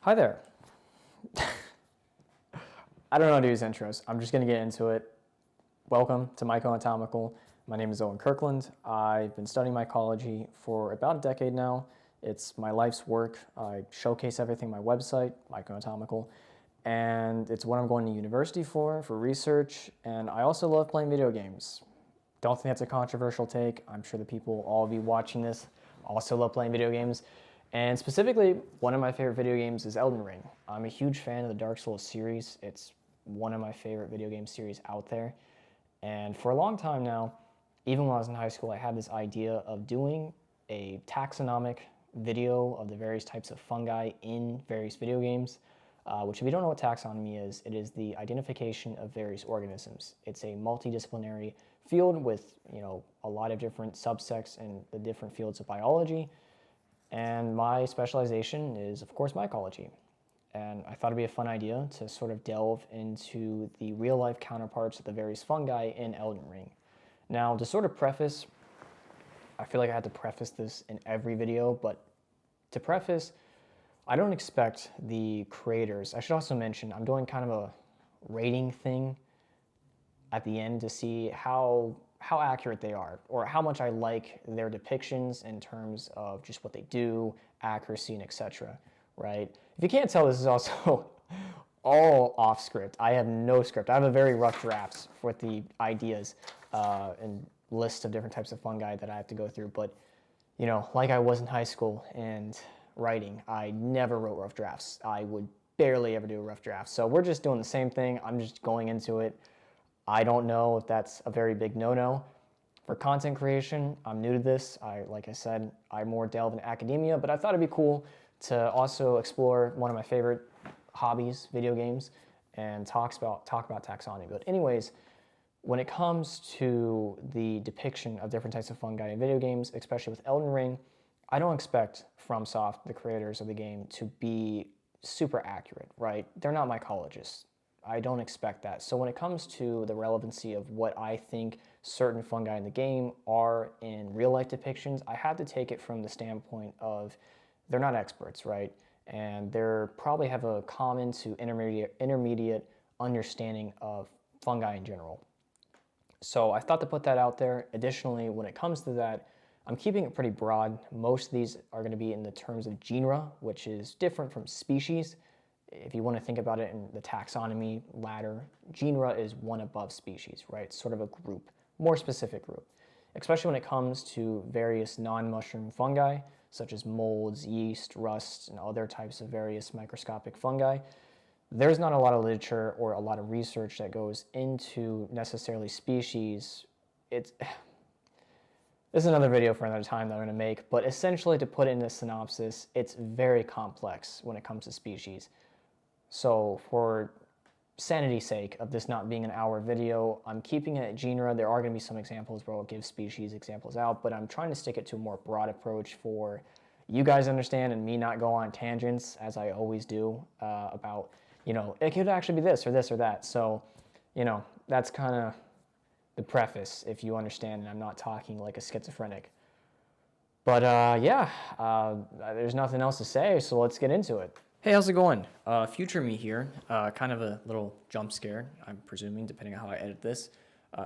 Hi there. I don't know how to use intros. I'm just going to get into it. Welcome to Myco-Anatomical. My name is Owen Kirkland. I've been studying mycology for about a decade now. It's my life's work. I showcase everything on my website, Myco-Anatomical, and it's what I'm going to university for research, and I also love playing video games. Don't think that's a controversial take. I'm sure the people all of you watching this also love playing video games. And specifically, one of my favorite video games is Elden Ring. I'm a huge fan of the Dark Souls series. It's one of my favorite video game series out there. And for a long time now, even when I was in high school, I had this idea of doing a taxonomic video of the various types of fungi in various video games, which if you don't know what taxonomy is, it is the identification of various organisms. It's a multidisciplinary field with a lot of different subsects in the different fields of biology. And my specialization is, of course, mycology. And I thought it'd be a fun idea to sort of delve into the real-life counterparts of the various fungi in Elden Ring. Now, to sort of preface, I feel like I had to preface this in every video, but to preface, I don't expect the creators. I should also mention, I'm doing kind of a rating thing at the end to see how accurate they are, or how much I like their depictions in terms of just what they do, accuracy, and etc. Right? If you can't tell, this is also all off script. I have no script. I have a very rough draft with the ideas and list of different types of fungi that I have to go through. But like I was in high school and writing, I never wrote rough drafts. I would barely ever do a rough draft. So we're just doing the same thing. I'm just going into it. I don't know if that's a very big no-no. For content creation, I'm new to this. Like I said, I more delve in academia, but I thought it'd be cool to also explore one of my favorite hobbies, video games, and talk about taxonomy. But anyways, when it comes to the depiction of different types of fungi in video games, especially with Elden Ring, I don't expect FromSoft, the creators of the game, to be super accurate, right? They're not mycologists. I don't expect that. So when it comes to the relevancy of what I think certain fungi in the game are in real life depictions, I have to take it from the standpoint of they're not experts, right? And they probably have a common to intermediate understanding of fungi in general. So I thought to put that out there. Additionally, when it comes to that, I'm keeping it pretty broad. Most of these are going to be in the terms of genera, which is different from species. If you want to think about it in the taxonomy ladder, genera is one above species, right? Sort of a group, more specific group. Especially when it comes to various non-mushroom fungi, such as molds, yeast, rust, and other types of various microscopic fungi. There's not a lot of literature or a lot of research that goes into necessarily species. This is another video for another time that I'm going to make, but essentially to put it in a synopsis, it's very complex when it comes to species. So for sanity's sake of this not being an hour video, I'm keeping it at genera. There are going to be some examples where I'll give species examples out, but I'm trying to stick it to a more broad approach for you guys to understand and me not go on tangents, as I always do, about, it could actually be this or this or that. So, that's kind of the preface, if you understand, and I'm not talking like a schizophrenic. But there's nothing else to say, so let's get into it. Hey, how's it going? Future me here. Kind of a little jump scare, I'm presuming, depending on how I edit this.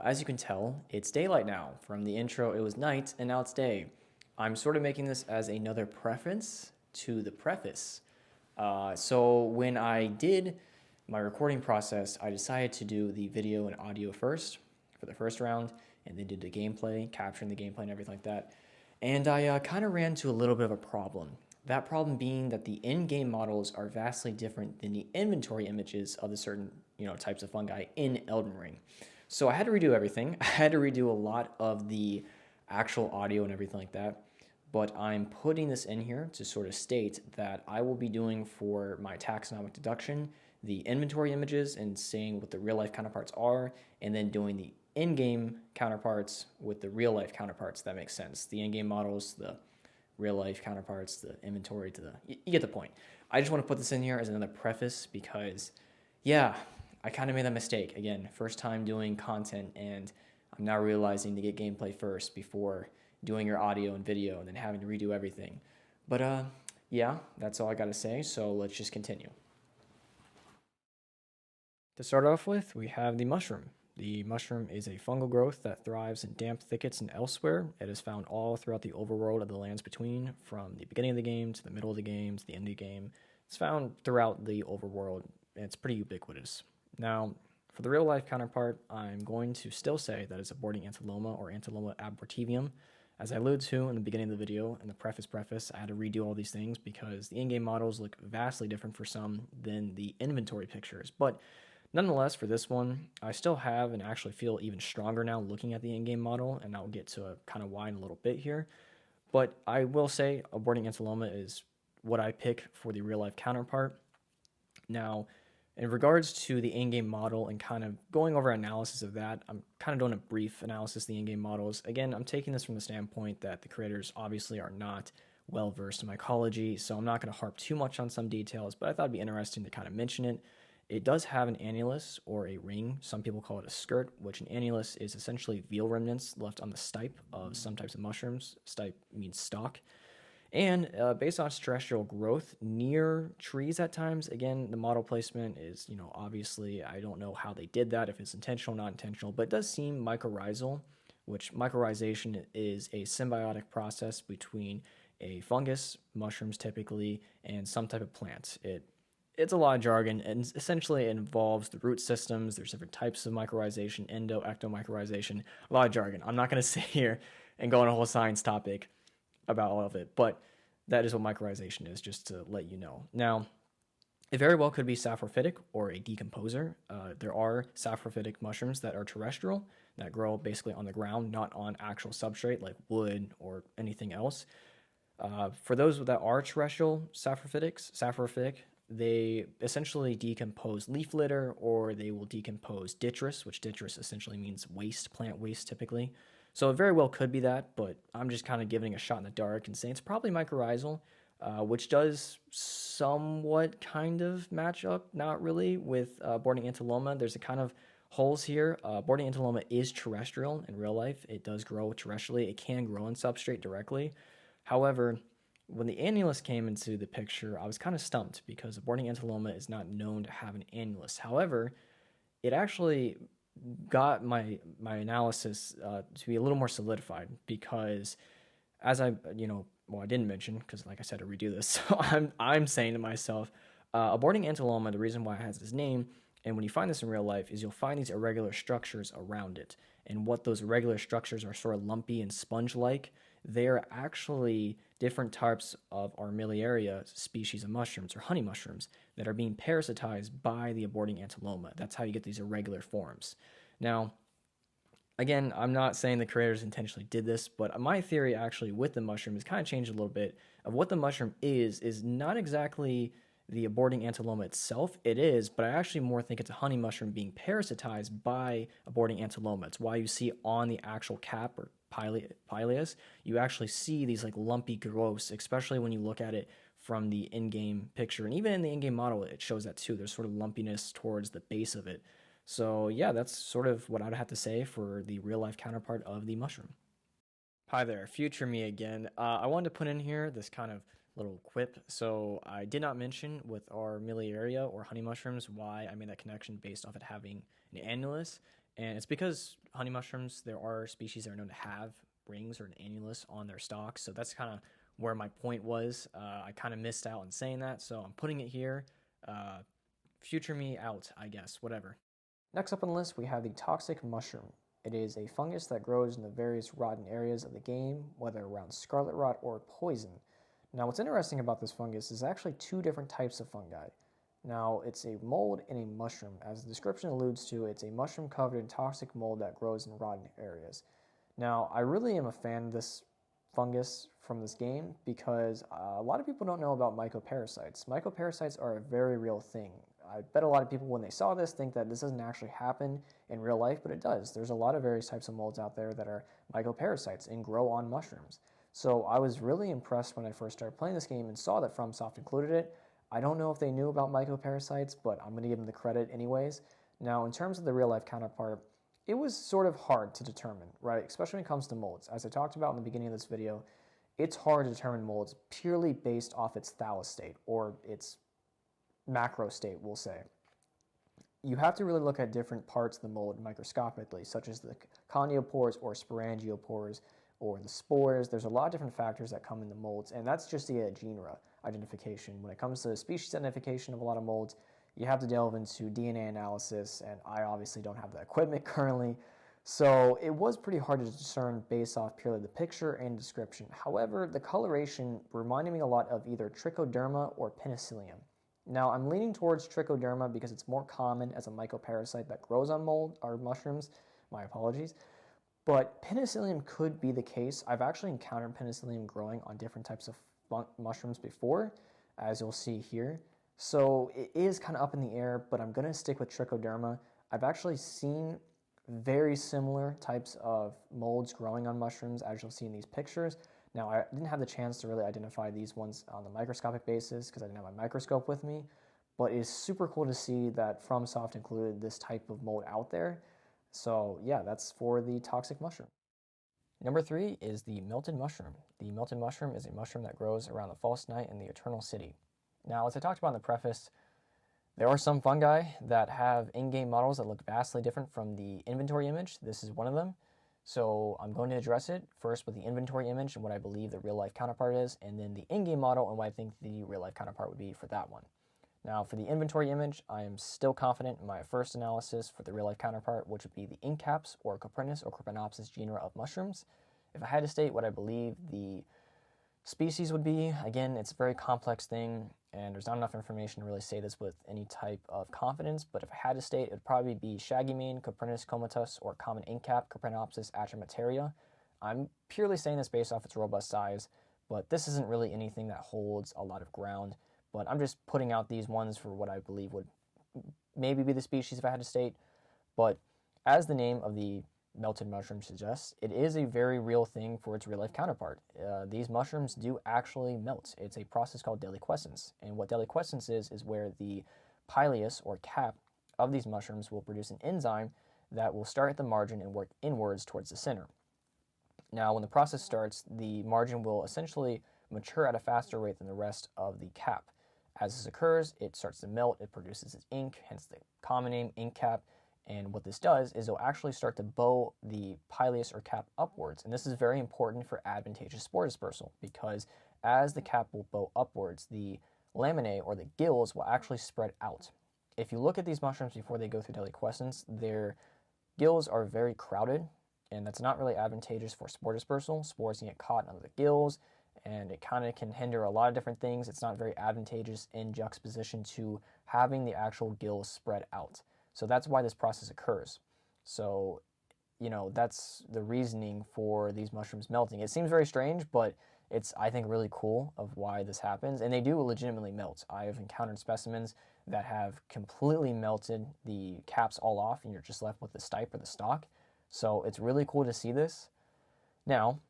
As you can tell, it's daylight now. From the intro, it was night, and now it's day. I'm sort of making this as another preference to the preface. So when I did my recording process, I decided to do the video and audio first for the first round, and then did the gameplay, capturing the gameplay and everything like that. And I kind of ran into a little bit of a problem. That problem being that the in-game models are vastly different than the inventory images of the certain types of fungi in Elden Ring. So I had to redo everything. I had to redo a lot of the actual audio and everything like that. But I'm putting this in here to sort of state that I will be doing for my taxonomic deduction the inventory images and seeing what the real-life counterparts are, and then doing the in-game counterparts with the real-life counterparts. That makes sense. The in-game models, the real-life counterparts, the inventory, you get the point. I just want to put this in here as another preface because, I kind of made that mistake. Again, first time doing content, and I'm now realizing to get gameplay first before doing your audio and video and then having to redo everything. But yeah, that's all I gotta say, so let's just continue. To start off with, we have the mushroom. The mushroom is a fungal growth that thrives in damp thickets and elsewhere. It is found all throughout the overworld of the lands between, from the beginning of the game to the middle of the game to the end of the game. It's found throughout the overworld, and it's pretty ubiquitous. Now, for the real life counterpart, I'm going to still say that it's aborting Antheloma or Antheloma abortivium. As I alluded to in the beginning of the video, in the preface, I had to redo all these things because the in-game models look vastly different for some than the inventory pictures. But nonetheless, for this one, I still have and actually feel even stronger now looking at the in-game model, and I'll get to kind of why in a little bit here. But I will say aborting Antheloma is what I pick for the real-life counterpart. Now, in regards to the in-game model and kind of going over analysis of that, I'm kind of doing a brief analysis of the in-game models. Again, I'm taking this from the standpoint that the creators obviously are not well-versed in mycology, so I'm not going to harp too much on some details, but I thought it'd be interesting to kind of mention it. It does have an annulus or a ring. Some people call it a skirt, which an annulus is essentially veal remnants left on the stipe of some types of mushrooms. Stipe means stalk. And based on its terrestrial growth near trees at times, again, the model placement is, obviously, I don't know how they did that, if it's intentional, not intentional, but it does seem mycorrhizal, which mycorrhization is a symbiotic process between a fungus, mushrooms typically, and some type of plant. It's a lot of jargon, and essentially it involves the root systems. There's different types of mycorrhization, endo, ectomycorrhization, a lot of jargon. I'm not going to sit here and go on a whole science topic about all of it, but that is what mycorrhization is, just to let you know. Now, it very well could be saprophytic or a decomposer. There are saprophytic mushrooms that are terrestrial, that grow basically on the ground, not on actual substrate like wood or anything else. For those that are terrestrial saprophytic, they essentially decompose leaf litter, or they will decompose detritus, which detritus essentially means waste, plant waste typically. So it very well could be that, but I'm just kind of giving a shot in the dark and saying it's probably mycorrhizal, which does somewhat kind of match up, not really, with aborting Antheloma. There's a kind of holes here. Aborting Antheloma is terrestrial in real life. It does grow terrestrially. It can grow on substrate directly. However, when the annulus came into the picture, I was kind of stumped because aborting Antheloma is not known to have an annulus. However, it actually got my analysis to be a little more solidified because, as I didn't mention, because like I said, to redo this, so I'm saying to myself, aborting Antheloma, the reason why it has this name, and when you find this in real life, is you'll find these irregular structures around it, and what those irregular structures are sort of lumpy and sponge-like. They're actually different types of Armillaria species of mushrooms, or honey mushrooms, that are being parasitized by the aborting Antheloma. That's how you get these irregular forms. Now, again, I'm not saying the creators intentionally did this, but my theory actually with the mushroom has kind of changed a little bit. Of what the mushroom is not exactly the aborting Antheloma itself. It is, but I actually more think it's a honey mushroom being parasitized by aborting Antheloma. It's why you see on the actual cap or pileus, you actually see these like lumpy growths, especially when you look at it from the in-game picture. And even in the in-game model, it shows that too. There's sort of lumpiness towards the base of it. So yeah, that's sort of what I'd have to say for the real-life counterpart of the mushroom. Hi there, future me again. I wanted to put in here this kind of little quip. So I did not mention with our miliaria or honey mushrooms why I made that connection based off it having an annulus. And it's because honey mushrooms, there are species that are known to have rings or an annulus on their stalks. So that's kind of where my point was. I kind of missed out on saying that, so I'm putting it here. Future me out, I guess, whatever. Next up on the list, we have the toxic mushroom. It is a fungus that grows in the various rotten areas of the game, whether around scarlet rot or poison. Now, what's interesting about this fungus is actually two different types of fungi. Now, it's a mold and a mushroom. As the description alludes to, it's a mushroom covered in toxic mold that grows in rotten areas. Now, I really am a fan of this fungus from this game because a lot of people don't know about mycoparasites. Mycoparasites are a very real thing. I bet a lot of people, when they saw this, think that this doesn't actually happen in real life, but it does. There's a lot of various types of molds out there that are mycoparasites and grow on mushrooms. So I was really impressed when I first started playing this game and saw that FromSoft included it. I don't know if they knew about mycoparasites, but I'm going to give them the credit anyways. Now, in terms of the real-life counterpart, it was sort of hard to determine, right? Especially when it comes to molds. As I talked about in the beginning of this video, it's hard to determine molds purely based off its thallus state, or its macro state, we'll say. You have to really look at different parts of the mold microscopically, such as the condiopores or sporangiopores or the spores. There's a lot of different factors that come in the molds, and that's just the genera identification. When it comes to species identification of a lot of molds, you have to delve into DNA analysis, and I obviously don't have the equipment currently, so it was pretty hard to discern based off purely the picture and description. However, the coloration reminded me a lot of either trichoderma or penicillium. Now, I'm leaning towards trichoderma because it's more common as a mycoparasite that grows on mold or mushrooms. My apologies. But penicillium could be the case. I've actually encountered penicillium growing on different types of mushrooms before, as you'll see here. So it is kind of up in the air, but I'm going to stick with trichoderma. I've actually seen very similar types of molds growing on mushrooms, as you'll see in these pictures. Now, I didn't have the chance to really identify these ones on the microscopic basis because I didn't have my microscope with me, but it is super cool to see that FromSoft included this type of mold out there. So yeah, that's for the toxic mushroom. Number 3 is the melted mushroom. The melted mushroom is a mushroom that grows around the false night in the eternal city. Now, as I talked about in the preface, there are some fungi that have in-game models that look vastly different from the inventory image. This is one of them. So I'm going to address it first with the inventory image and what I believe the real-life counterpart is, and then the in-game model and what I think the real-life counterpart would be for that one. Now, for the inventory image, I am still confident in my first analysis for the real-life counterpart, which would be the incaps or Coprinus or Cryptanopsis genera of mushrooms. If I had to state what I believe the species would be, again, it's a very complex thing, and there's not enough information to really say this with any type of confidence, but if I had to state, it would probably be shaggy mane, Coprinus comatus, or common incap, Cryptanopsis atraumateria. I'm purely saying this based off its robust size, but this isn't really anything that holds a lot of ground, but I'm just putting out these ones for what I believe would maybe be the species if I had to state. But as the name of the melted mushroom suggests, it is a very real thing for its real-life counterpart. These mushrooms do actually melt. It's a process called deliquescence, and what deliquescence is where the pileus or cap of these mushrooms will produce an enzyme that will start at the margin and work inwards towards the center. Now, when the process starts, the margin will essentially mature at a faster rate than the rest of the cap. As this occurs, it starts to melt, it produces its ink, hence the common name, ink cap. And what this does is it'll actually start to bow the pileus or cap upwards. And this is very important for advantageous spore dispersal because as the cap will bow upwards, the laminae or the gills will actually spread out. If you look at these mushrooms before they go through deliquescence, their gills are very crowded, and that's not really advantageous for spore dispersal. Spores can get caught under the gills, and it kind of can hinder a lot of different things. It's not very advantageous in juxtaposition to having the actual gills spread out. So that's why this process occurs. So, that's the reasoning for these mushrooms melting. It seems very strange, but it's, I think, really cool of why this happens. And they do legitimately melt. I have encountered specimens that have completely melted the caps all off, and you're just left with the stipe or the stalk. So it's really cool to see this. Now,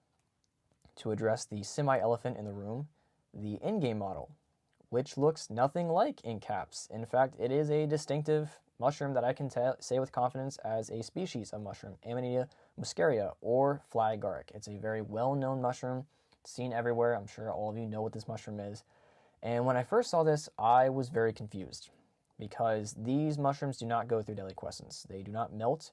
to address the semi-elephant in the room, the in-game model, which looks nothing like ink caps. In fact, it is a distinctive mushroom that I can say with confidence as a species of mushroom, Amanita muscaria or fly agaric. It's a very well-known mushroom, seen everywhere. I'm sure all of you know what this mushroom is. And when I first saw this, I was very confused because these mushrooms do not go through deliquescence. They do not melt.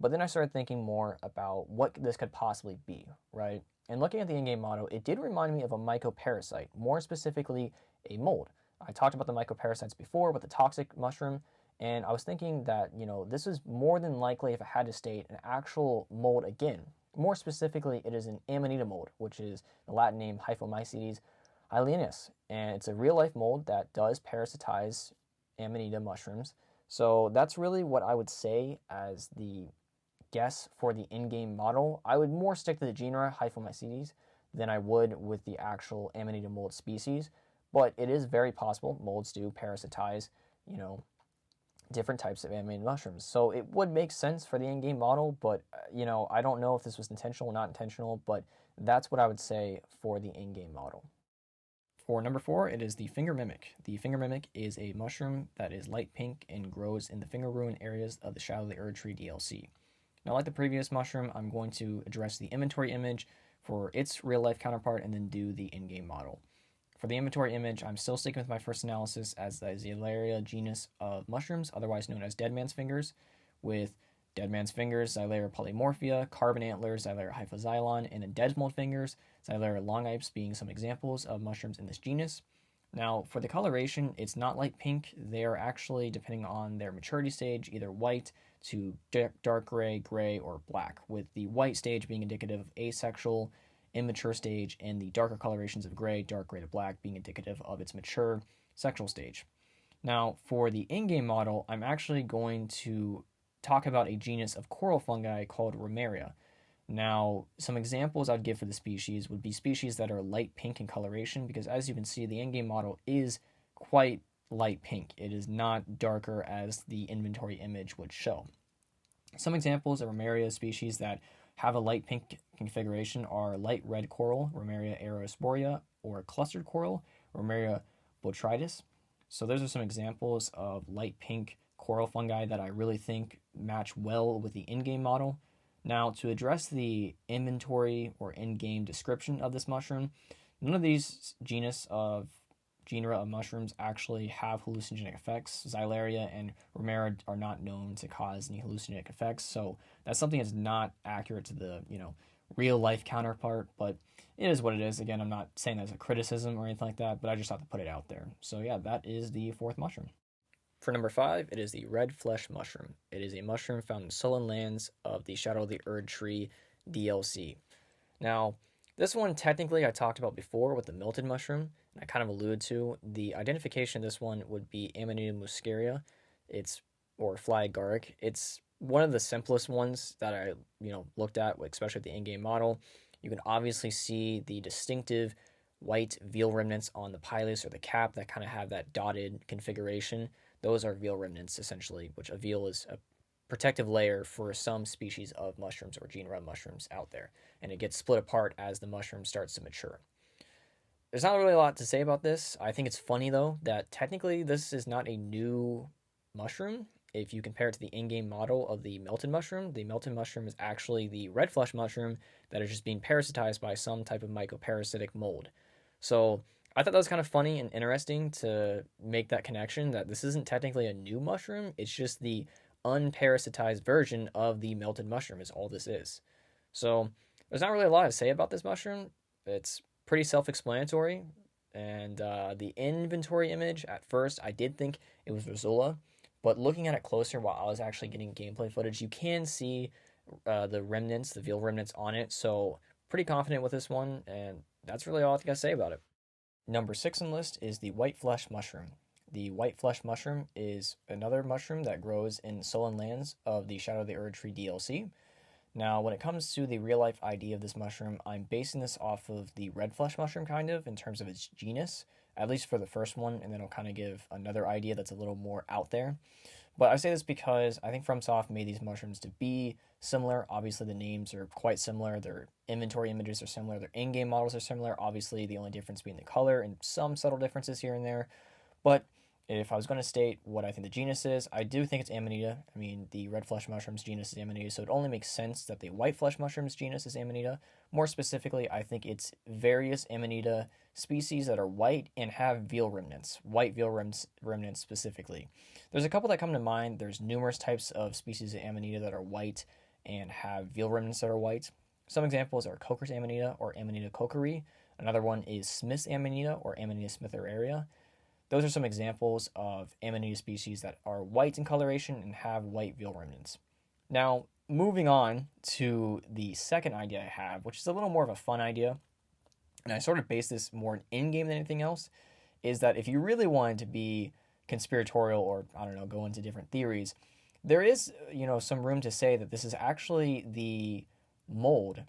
But then I started thinking more about what this could possibly be, right? And looking at the in-game model, it did remind me of a mycoparasite, more specifically a mold. I talked about the mycoparasites before with the toxic mushroom, and I was thinking that, this is more than likely, if I had to state, an actual mold again. More specifically, it is an Amanita mold, which is the Latin name Hyphomycetes hylianus, and it's a real-life mold that does parasitize Amanita mushrooms. So that's really what I would say as the guess for the in-game model. I would more stick to the genera Hyphomycetes than I would with the actual Amanita mold species, but it is very possible molds do parasitize, different types of Amanita mushrooms. So it would make sense for the in-game model, but, I don't know if this was intentional or not intentional, but that's what I would say for the in-game model. For number 4, it is the finger mimic. The finger mimic is a mushroom that is light pink and grows in the finger ruin areas of the Shadow of the Erd Tree DLC. Now, like the previous mushroom, I'm going to address the inventory image for its real-life counterpart and then do the in-game model. For the inventory image, I'm still sticking with my first analysis as the Xylaria genus of mushrooms, otherwise known as dead man's fingers, with dead man's fingers, Xylaria polymorphia, carbon antlers, Xylaria hyphoxylon, and in dead mold fingers, Xylaria longipes being some examples of mushrooms in this genus. Now, for the coloration, it's not light pink. They are actually, depending on their maturity stage, either white to dark gray, gray, or black, with the white stage being indicative of asexual, immature stage, and the darker colorations of gray, dark gray to black being indicative of its mature sexual stage. Now, for the in-game model, I'm actually going to talk about a genus of coral fungi called Romeria. Now, some examples I'd give for the species would be species that are light pink in coloration, because as you can see, the in-game model is quite light pink. It is not darker as the inventory image would show. Some examples of Romeria species that have a light pink configuration are light red coral, Romeria aerosporia, or clustered coral, Romeria botrytis. So those are some examples of light pink coral fungi that I really think match well with the in-game model. Now, to address the inventory or in-game description of this mushroom, none of these genera of mushrooms actually have hallucinogenic effects. Xylaria and Romeria are not known to cause any hallucinogenic effects, so that's something that's not accurate to the real life counterpart, but it is what it is. Again, I'm not saying that's a criticism or anything like that, but I just have to put it out there. So yeah, that is the fourth mushroom. For number 5, it is the Redflesh Mushroom. It is a mushroom found in sullen lands of the Shadow of the Erdtree DLC. Now, this one technically I talked about before with the Milted Mushroom, and I kind of alluded to. The identification of this one would be Amanita muscaria, or fly agaric. It's one of the simplest ones that I looked at, especially with the in-game model. You can obviously see the distinctive white veal remnants on the pilus or the cap that kind of have that dotted configuration. Those are veal remnants, essentially, which a veal is a protective layer for some species of mushrooms or genera of mushrooms out there, and it gets split apart as the mushroom starts to mature. There's not really a lot to say about this. I think it's funny, though, that technically this is not a new mushroom. If you compare it to the in-game model of the melted mushroom is actually the Redflesh Mushroom that is just being parasitized by some type of mycoparasitic mold. So I thought that was kind of funny and interesting to make that connection, that this isn't technically a new mushroom, it's just the unparasitized version of the melted mushroom is all this is. So there's not really a lot to say about this mushroom. It's pretty self-explanatory, and the inventory image, at first, I did think it was Rosula, but looking at it closer while I was actually getting gameplay footage, you can see the remnants, the veal remnants on it, so pretty confident with this one, and that's really all I think I say about it. Number 6 on the list is the Whiteflesh Mushroom. The Whiteflesh Mushroom is another mushroom that grows in sullen lands of the Shadow of the Erdtree DLC. Now, when it comes to the real-life ID of this mushroom, I'm basing this off of the Redflesh Mushroom, kind of, in terms of its genus, at least for the first one, and then I'll kind of give another idea that's a little more out there. But I say this because I think FromSoft made these mushrooms to be similar. Obviously, the names are quite similar. Their inventory images are similar. Their in-game models are similar. Obviously, the only difference being the color and some subtle differences here and there. But if I was going to state what I think the genus is, I do think it's Amanita. I mean, the Redflesh Mushroom's genus is Amanita, so it only makes sense that the Whiteflesh Mushroom's genus is Amanita. More specifically, I think it's various Amanita species that are white and have veal remnants, white veal remnants specifically. There's a couple that come to mind. There's numerous types of species of Amanita that are white and have veal remnants that are white. Some examples are Coker's Amanita or Amanita cockeri. Another one is Smith's Amanita or Amanita smitharia. Those are some examples of Amanita species that are white in coloration and have white veal remnants. Now, moving on to the second idea I have, which is a little more of a fun idea, and I sort of base this more in-game than anything else, is that if you really wanted to be conspiratorial or, go into different theories, there is, some room to say that this is actually the mold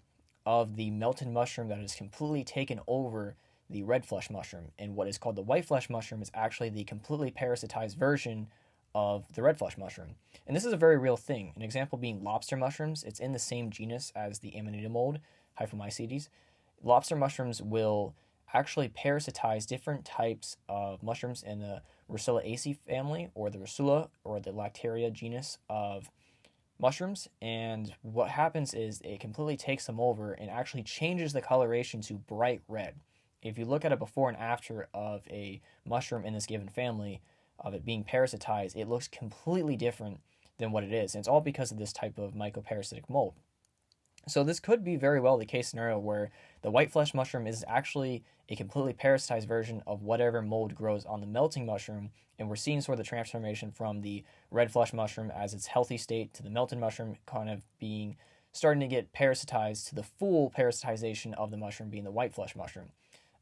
of the melted mushroom that has completely taken over the Redflesh Mushroom, and what is called the Whiteflesh Mushroom is actually the completely parasitized version of the Redflesh Mushroom. And this is a very real thing. An example being lobster mushrooms. It's in the same genus as the Amanita mold, Hyphomycetes. Lobster mushrooms will actually parasitize different types of mushrooms in the Russulaceae family, or the Russula, or the Lactaria genus of mushrooms, and what happens is it completely takes them over and actually changes the coloration to bright red. If you look at a before and after of a mushroom in this given family, of it being parasitized, it looks completely different than what it is. And it's all because of this type of mycoparasitic mold. So this could be very well the case scenario where the whiteflesh mushroom is actually a completely parasitized version of whatever mold grows on the melting mushroom, and we're seeing sort of the transformation from the redflesh mushroom as its healthy state to the melted mushroom kind of being starting to get parasitized to the full parasitization of the mushroom being the whiteflesh mushroom.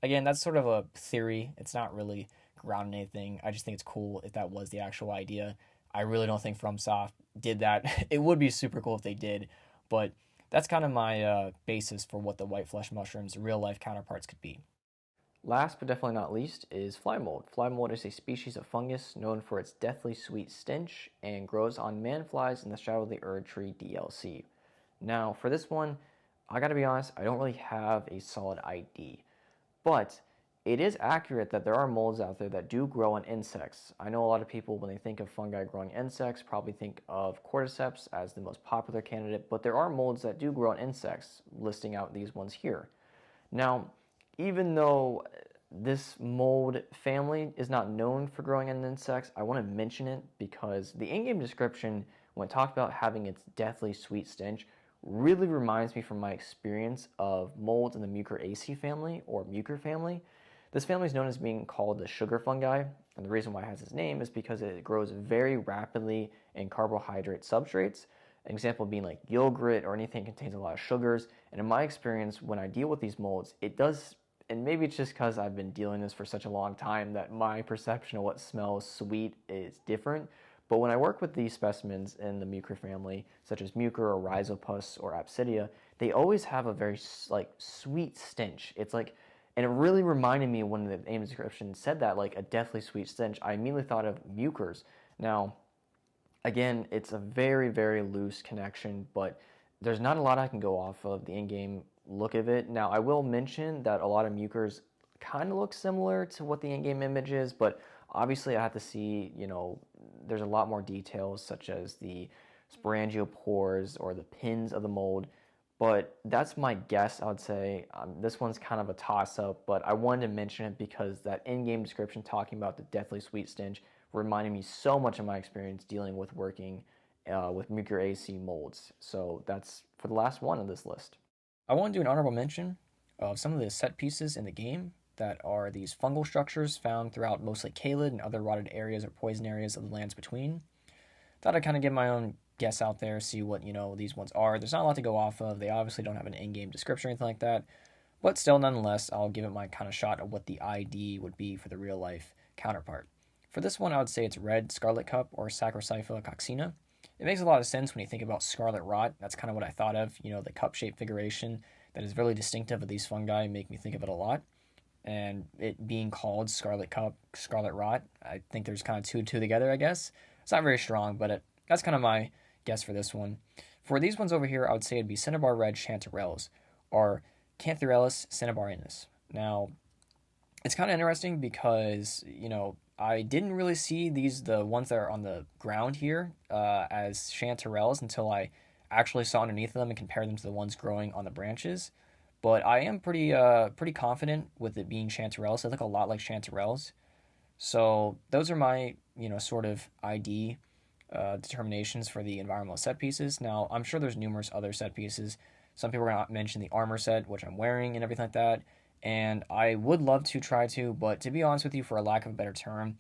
Again, that's sort of a theory. It's not really grounded in anything. I just think it's cool if that was the actual idea. I really don't think FromSoft did that. It would be super cool if they did, but that's kind of my basis for what the whiteflesh mushroom's real life counterparts could be. Last but definitely not least is fly mold. Fly mold is a species of fungus known for its deathly sweet stench and grows on man-flies in the Shadow of the Erd tree DLC. Now, for this one, I gotta be honest, I don't really have a solid ID, but it is accurate that there are molds out there that do grow on insects. I know a lot of people, when they think of fungi growing insects, probably think of cordyceps as the most popular candidate, but there are molds that do grow on insects, listing out these ones here. Now, even though this mold family is not known for growing on insects, I want to mention it because the in-game description, when it talked about having its deathly sweet stench, really reminds me from my experience of molds in the Muceraceae family or Mucor family. This family is known as being called the sugar fungi, and the reason why it has its name is because it grows very rapidly in carbohydrate substrates. An example being like yogurt or anything that contains a lot of sugars. And in my experience, when I deal with these molds, it does, and maybe it's just because I've been dealing this for such a long time that my perception of what smells sweet is different. But when I work with these specimens in the Mucor family, such as Mucor or Rhizopus or Apsidia, they always have a very sweet stench. It's like, and it really reminded me when the name description said that, like a deathly sweet stench, I immediately thought of mucors. Now, again, it's a very, very loose connection, but there's not a lot I can go off of the in-game look of it. Now, I will mention that a lot of mucors kind of look similar to what the in-game image is, but obviously I have to see, there's a lot more details such as the sporangiopores or the pins of the mold. But that's my guess, I would say. This one's kind of a toss-up, but I wanted to mention it because that in-game description talking about the deathly sweet stench reminded me so much of my experience dealing with working with Muceraceae molds. So that's for the last one on this list. I want to do an honorable mention of some of the set pieces in the game that are these fungal structures found throughout mostly Caelid and other rotted areas or poison areas of the lands between. Thought I'd kind of give my own guess out there, see what, these ones are. There's not a lot to go off of. They obviously don't have an in-game description or anything like that. But still, nonetheless, I'll give it my kind of shot of what the ID would be for the real-life counterpart. For this one, I would say it's red scarlet cup or Sacrocypha coccina. It makes a lot of sense when you think about scarlet rot. That's kind of what I thought of. The cup-shaped figuration that is really distinctive of these fungi make me think of it a lot. And it being called scarlet cup, scarlet rot, I think there's kind of two and two together, I guess. It's not very strong, but that's kind of my guess for this one. For these ones over here, I would say it'd be cinnabar red chanterelles or Cantharellus cinnabarinus. Now, it's kind of interesting because, I didn't really see the ones that are on the ground here as chanterelles until I actually saw underneath them and compared them to the ones growing on the branches. But I am pretty confident with it being chanterelles. They look a lot like chanterelles. So those are my, sort of ID determinations for the environmental set pieces. Now, I'm sure there's numerous other set pieces. Some people are going to mention the armor set, which I'm wearing and everything like that. And I would love to try to, but to be honest with you, for a lack of a better term,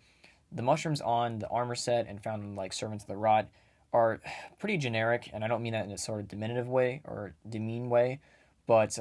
the mushrooms on the armor set and found in like Servants of the Rot are pretty generic, and I don't mean that in a sort of diminutive way or demean way, but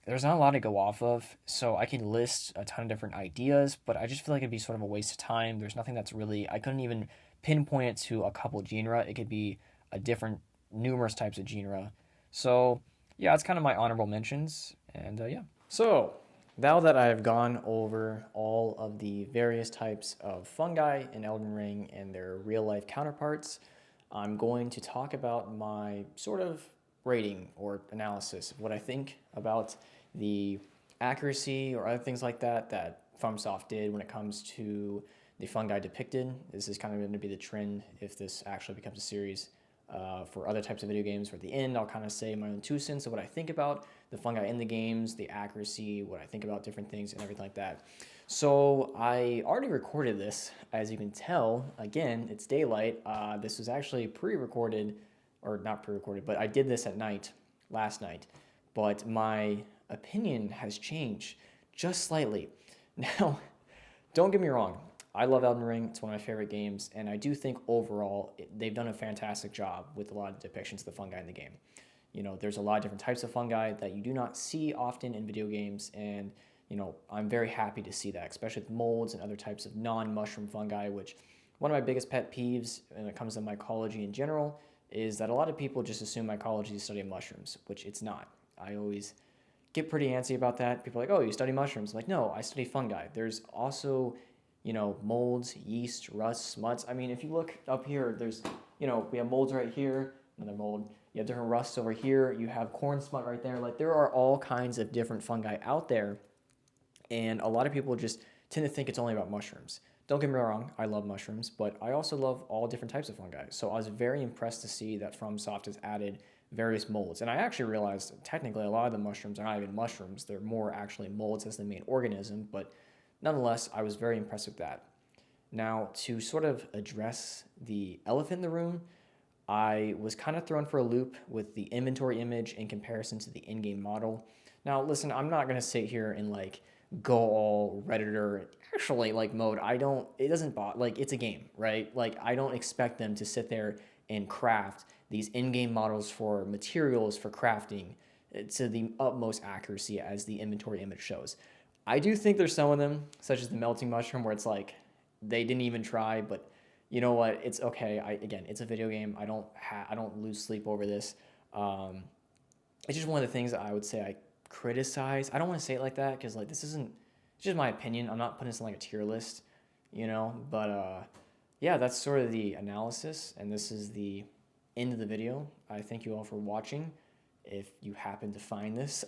there's not a lot to go off of, so I could list a ton of different ideas, but I just feel like it'd be sort of a waste of time. There's nothing that's really, I couldn't even pinpoint it to a couple genera. It could be a different, numerous types of genera. So yeah, it's kind of my honorable mentions, and yeah. So now that I've gone over all of the various types of fungi in Elden Ring and their real-life counterparts, I'm going to talk about my sort of rating or analysis of what I think about the accuracy or other things like that FromSoft did when it comes to the fungi depicted. This is kind of going to be the trend if this actually becomes a series For other types of video games, for at the end, I'll kind of say my own 2 cents of what I think about the fungi in the games, the accuracy, what I think about different things, and everything like that. So I already recorded this, as you can tell. Again, it's daylight. This was actually pre-recorded, or not pre-recorded, but I did this at night, last night. But my opinion has changed just slightly. Now, don't get me wrong. I love Elden Ring. It's one of my favorite games, and I do think overall they've done a fantastic job with a lot of depictions of the fungi in the game. You know, there's a lot of different types of fungi that you do not see often in video games, and you know, I'm very happy to see that, especially with molds and other types of non-mushroom fungi, which one of my biggest pet peeves when it comes to mycology in general is that a lot of people just assume mycology is studying mushrooms, which it's not. I always get pretty antsy about that. People are like, oh, you study mushrooms. I'm like, no, I study fungi. There's also, you know, molds, yeast, rust, smuts. I mean, if you look up here, there's, you know, we have molds right here, another mold. You have different rusts over here. You have corn smut right there. Like, there are all kinds of different fungi out there. And a lot of people just tend to think it's only about mushrooms. Don't get me wrong, I love mushrooms, but I also love all different types of fungi. So I was very impressed to see that FromSoft has added various molds. And I actually realized technically a lot of the mushrooms are not even mushrooms. They're more actually molds as the main organism, but nonetheless, I was very impressed with that. Now, to sort of address the elephant in the room, I was kind of thrown for a loop with the inventory image in comparison to the in-game model. Now, listen, I'm not going to sit here and like go all Redditor actually like mode. It doesn't bother, like it's a game, right? Like I don't expect them to sit there and craft these in-game models for materials for crafting to the utmost accuracy as the inventory image shows. I do think there's some of them, such as the melting mushroom, where it's like they didn't even try, but you know what? It's okay. Again, it's a video game. I don't lose sleep over this. It's just one of the things that I would say I criticize. I don't want to say it like that because like this isn't. It's just my opinion. I'm not putting this in like a tier list, you know. But yeah, that's sort of the analysis, and this is the end of the video. I thank you all for watching. If you happen to find this,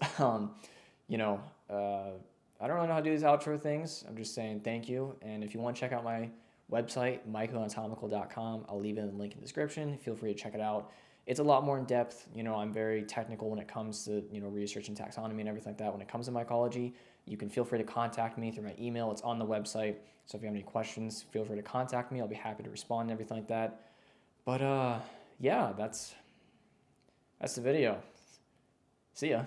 you know, I don't really know how to do these outro things. I'm just saying thank you. And if you want to check out my website, mycoanatomical.com, I'll leave it in the link in the description. Feel free to check it out. It's a lot more in depth. You know, I'm very technical when it comes to, you know, research and taxonomy and everything like that. When it comes to mycology, you can feel free to contact me through my email. It's on the website. So if you have any questions, feel free to contact me. I'll be happy to respond and everything like that. But yeah, that's the video. See ya.